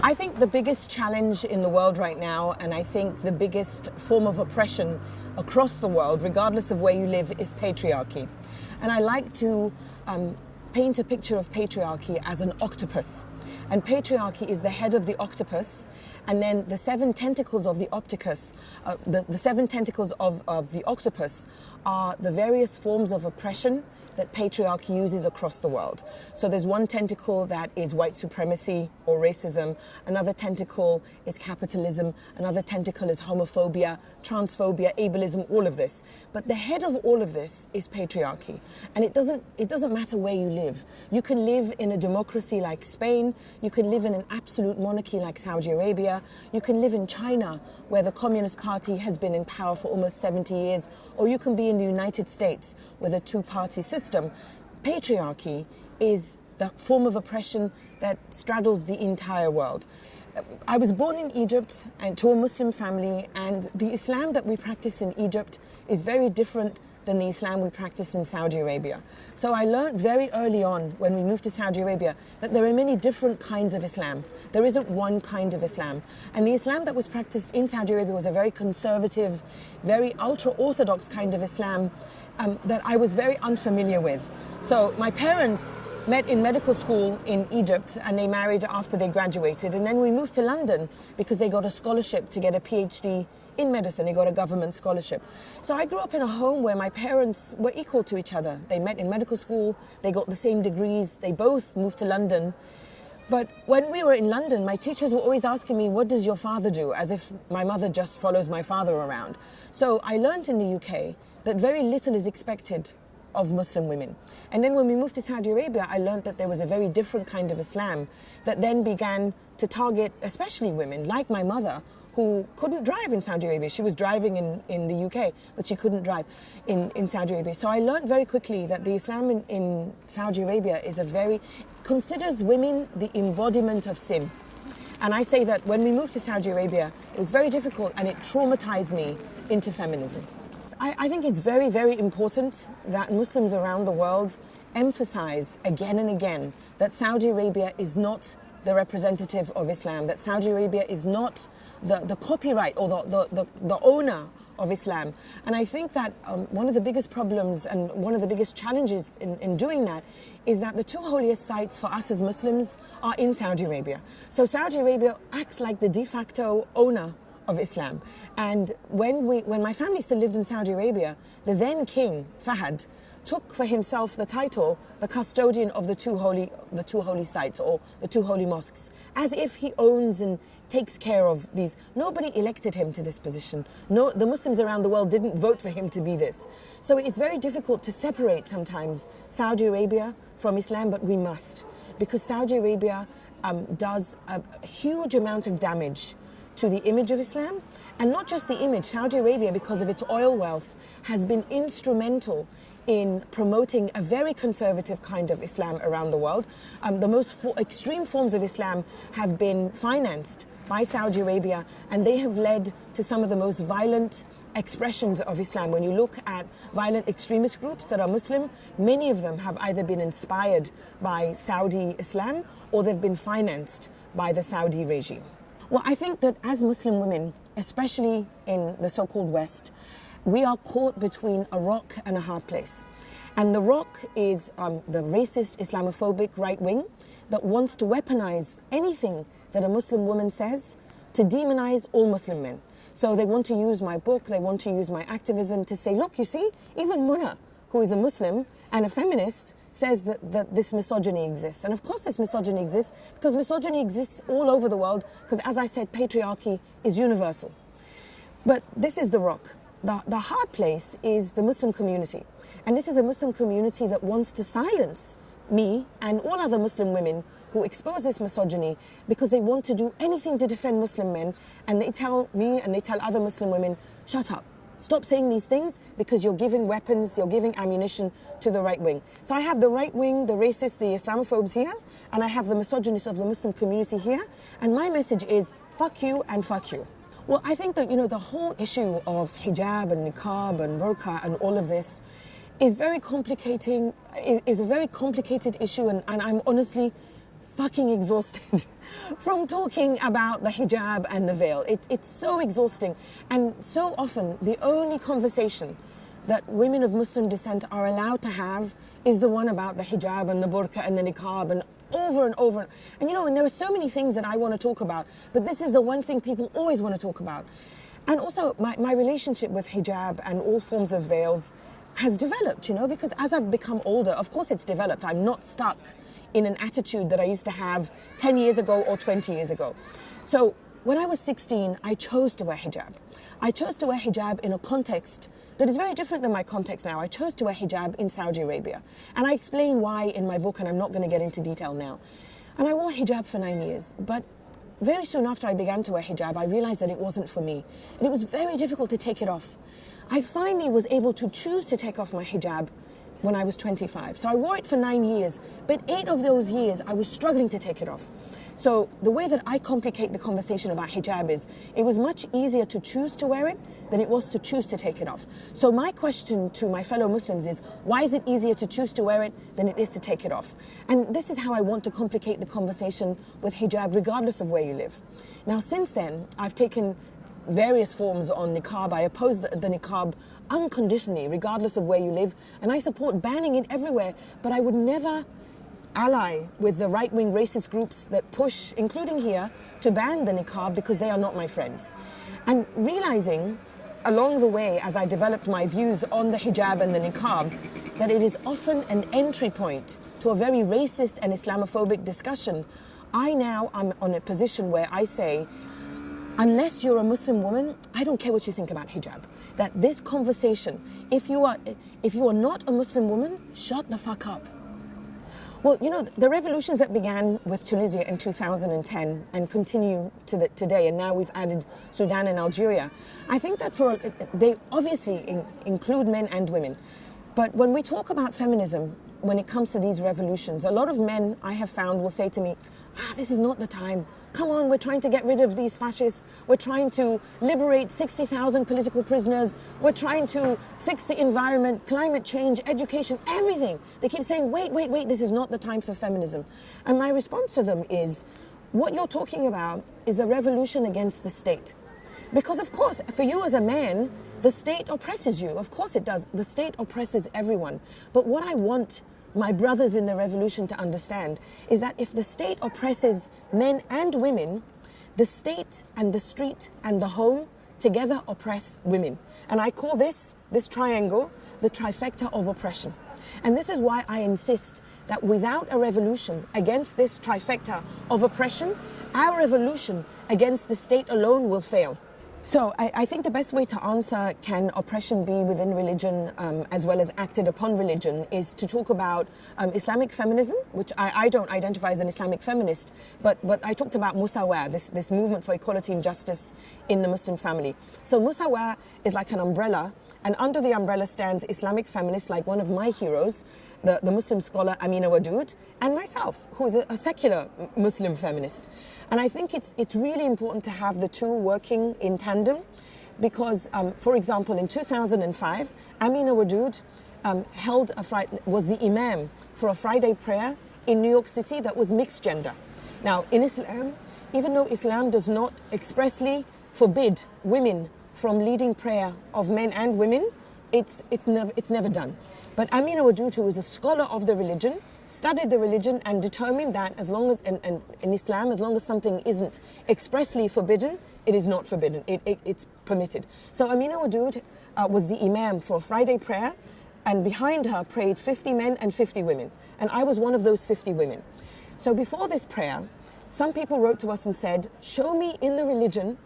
I think the biggest challenge in the world right now, and I think the biggest form of oppression across the world, regardless of where you live, is patriarchy. And I like to paint a picture of patriarchy as an octopus. And patriarchy is the head of the octopus, and then the seven tentacles of the octopus, the seven tentacles of the octopus are the various forms of oppression that patriarchy uses across the world. So there's one tentacle that is white supremacy or racism, another tentacle is capitalism, another tentacle is homophobia, transphobia, ableism, all of this. But the head of all of this is patriarchy. And it doesn't matter where you live. You can live in a democracy like Spain, you can live in an absolute monarchy like Saudi Arabia, you can live in China where the Communist Party has been in power for almost 70 years, or you can be in the United States with a two-party system. Patriarchy is the form of oppression that straddles the entire world. I was born in Egypt and to a Muslim family, and the Islam that we practice in Egypt is very different than the Islam we practice in Saudi Arabia. So I learned very early on when we moved to Saudi Arabia that there are many different kinds of Islam. There isn't one kind of Islam. And the Islam that was practiced in Saudi Arabia was a very conservative, very ultra-Orthodox kind of Islam that I was very unfamiliar with. So my parents met in medical school in Egypt, and they married after they graduated. And then we moved to London because they got a scholarship to get a PhD in medicine. They got a government scholarship. So I grew up in a home where my parents were equal to each other. They met in medical school, they got the same degrees, they both moved to London. But when we were in London, my teachers were always asking me, what does your father do? As if my mother just follows my father around. So I learned in the UK that very little is expected of Muslim women. And then when we moved to Saudi Arabia, I learned that there was a very different kind of Islam that then began to target especially women, like my mother, who couldn't drive in Saudi Arabia. She was driving in the UK, but she couldn't drive in Saudi Arabia. So I learned very quickly that the Islam in Saudi Arabia considers women the embodiment of sin. And I say that when we moved to Saudi Arabia, it was very difficult and it traumatized me into feminism. I think it's very, very important that Muslims around the world emphasize again and again that Saudi Arabia is not the representative of Islam, that Saudi Arabia is not the copyright or the owner of Islam. And I think that one of the biggest problems and one of the biggest challenges in doing that is that the two holiest sites for us as Muslims are in Saudi Arabia. So Saudi Arabia acts like the de facto owner of Islam. And when my family still lived in Saudi Arabia, the then king, Fahd, took for himself the title, the custodian of the two holy sites or the two holy mosques, as if he owns and takes care of these. Nobody elected him to this position. No, the Muslims around the world didn't vote for him to be this. So it's very difficult to separate sometimes Saudi Arabia from Islam, but we must, because Saudi Arabia does a huge amount of damage to the image of Islam, and not just the image. Saudi Arabia, because of its oil wealth, has been instrumental in promoting a very conservative kind of Islam around the world. The most extreme forms of Islam have been financed by Saudi Arabia, and they have led to some of the most violent expressions of Islam. When you look at violent extremist groups that are Muslim, many of them have either been inspired by Saudi Islam or they've been financed by the Saudi regime. Well, I think that as Muslim women, especially in the so-called West, we are caught between a rock and a hard place. And the rock is the racist, Islamophobic right wing that wants to weaponize anything that a Muslim woman says to demonize all Muslim men. So they want to use my book, they want to use my activism to say, look, you see, even Mona, who is a Muslim and a feminist, says that this misogyny exists. And of course this misogyny exists because misogyny exists all over the world, because as I said, patriarchy is universal. But this is the rock. The hard place is the Muslim community. And this is a Muslim community that wants to silence me and all other Muslim women who expose this misogyny because they want to do anything to defend Muslim men, and they tell me and they tell other Muslim women, shut up. Stop saying these things because you're giving weapons, you're giving ammunition to the right wing. So I have the right wing, the racists, the Islamophobes here, and I have the misogynists of the Muslim community here. And my message is, fuck you and fuck you. Well, I think that, the whole issue of hijab and niqab and burqa and all of this is a very complicated issue, and I'm honestly fucking exhausted from talking about the hijab and the veil. It's so exhausting. And so often, the only conversation that women of Muslim descent are allowed to have is the one about the hijab and the burqa and the niqab and over and over. And and there are so many things that I want to talk about, but this is the one thing people always want to talk about. And also, my relationship with hijab and all forms of veils has developed, because as I've become older, of course it's developed. I'm not stuck in an attitude that I used to have 10 years ago or 20 years ago. So when I was 16, I chose to wear hijab. I chose to wear hijab in a context that is very different than my context now. I chose to wear hijab in Saudi Arabia. And I explain why in my book, and I'm not going to get into detail now. And I wore hijab for 9 years. But very soon after I began to wear hijab, I realized that it wasn't for me. And it was very difficult to take it off. I finally was able to choose to take off my hijab when I was 25. So I wore it for 9 years, but 8 of those years I was struggling to take it off. So the way that I complicate the conversation about hijab is, it was much easier to choose to wear it than it was to choose to take it off. So my question to my fellow Muslims is, why is it easier to choose to wear it than it is to take it off? And this is how I want to complicate the conversation with hijab, regardless of where you live. Now, since then, I've taken various forms on niqab. I oppose the niqab unconditionally, regardless of where you live, and I support banning it everywhere, but I would never ally with the right-wing racist groups that push, including here, to ban the niqab because they are not my friends. And realizing along the way, as I developed my views on the hijab and the niqab, that it is often an entry point to a very racist and Islamophobic discussion, I now am on a position where I say, unless you're a Muslim woman, I don't care what you think about hijab. That this conversation, if you are not a Muslim woman, shut the fuck up. Well, the revolutions that began with Tunisia in 2010 and continue to today, and now we've added Sudan and Algeria, I think that they obviously include men and women. But when we talk about feminism, when it comes to these revolutions, a lot of men I have found will say to me, this is not the time. Come on, we're trying to get rid of these fascists. We're trying to liberate 60,000 political prisoners. We're trying to fix the environment, climate change, education, everything. They keep saying, wait, this is not the time for feminism. And my response to them is, what you're talking about is a revolution against the state. Because of course, for you as a man, the state oppresses you. Of course it does. The state oppresses everyone. But what I want my brothers in the revolution to understand is that if the state oppresses men and women, the state and the street and the home together oppress women. And I call this triangle the trifecta of oppression. And this is why I insist that without a revolution against this trifecta of oppression, our revolution against the state alone will fail. So I think the best way to answer, can oppression be within religion as well as acted upon religion, is to talk about Islamic feminism, which I don't identify as an Islamic feminist, but I talked about Musawa, this movement for equality and justice in the Muslim family. So Musawa is like an umbrella, and under the umbrella stands Islamic feminists like one of my heroes, the Muslim scholar Amina Wadud, and myself, who is a secular Muslim feminist. And I think it's really important to have the two working in tandem because, for example, in 2005, Amina Wadud was the imam for a Friday prayer in New York City that was mixed gender. Now, in Islam, even though Islam does not expressly forbid women from leading prayer of men and women, it's never done. But Amina Wadud, who is a scholar of the religion, studied the religion and determined that as long as in Islam, as long as something isn't expressly forbidden, it is not forbidden. It's permitted. So Amina Wadud was the imam for a Friday prayer, and behind her prayed 50 men and 50 women. And I was one of those 50 women. So before this prayer, some people wrote to us and said, show me in the religion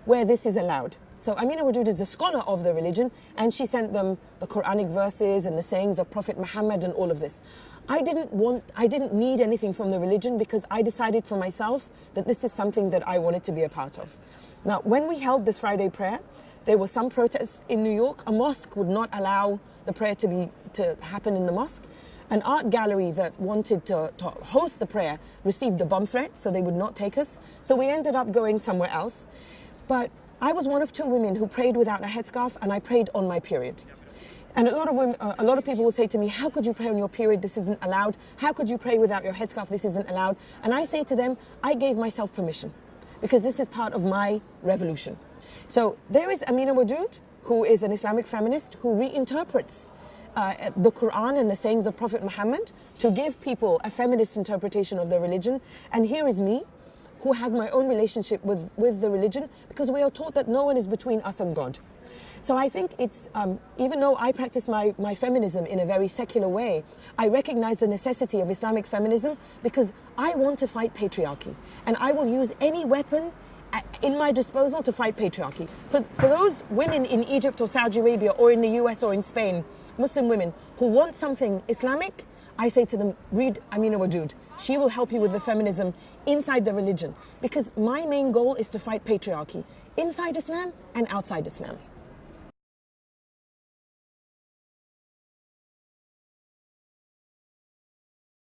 where this is allowed. So Amina Wadud is a scholar of the religion, and she sent them the Quranic verses and the sayings of Prophet Muhammad and all of this. I didn't need anything from the religion because I decided for myself that this is something that I wanted to be a part of. Now, when we held this Friday prayer, there were some protests in New York. A mosque would not allow the prayer to happen in the mosque. An art gallery that wanted to host the prayer received a bomb threat, so they would not take us. So we ended up going somewhere else. But I was one of two women who prayed without a headscarf, and I prayed on my period. And a lot of women, a lot of people will say to me, how could you pray on your period? This isn't allowed. How could you pray without your headscarf? This isn't allowed. And I say to them, I gave myself permission because this is part of my revolution. So there is Amina Wadud, who is an Islamic feminist who reinterprets the Quran and the sayings of Prophet Muhammad to give people a feminist interpretation of their religion. And here is me, who has my own relationship with the religion, because we are taught that no one is between us and God. So I think it's, even though I practice my feminism in a very secular way, I recognize the necessity of Islamic feminism because I want to fight patriarchy. And I will use any weapon in my disposal to fight patriarchy. For those women in Egypt or Saudi Arabia or in the US or in Spain, Muslim women who want something Islamic, I say to them, read Amina Wadud. She will help you with the feminism inside the religion. Because my main goal is to fight patriarchy inside Islam and outside Islam.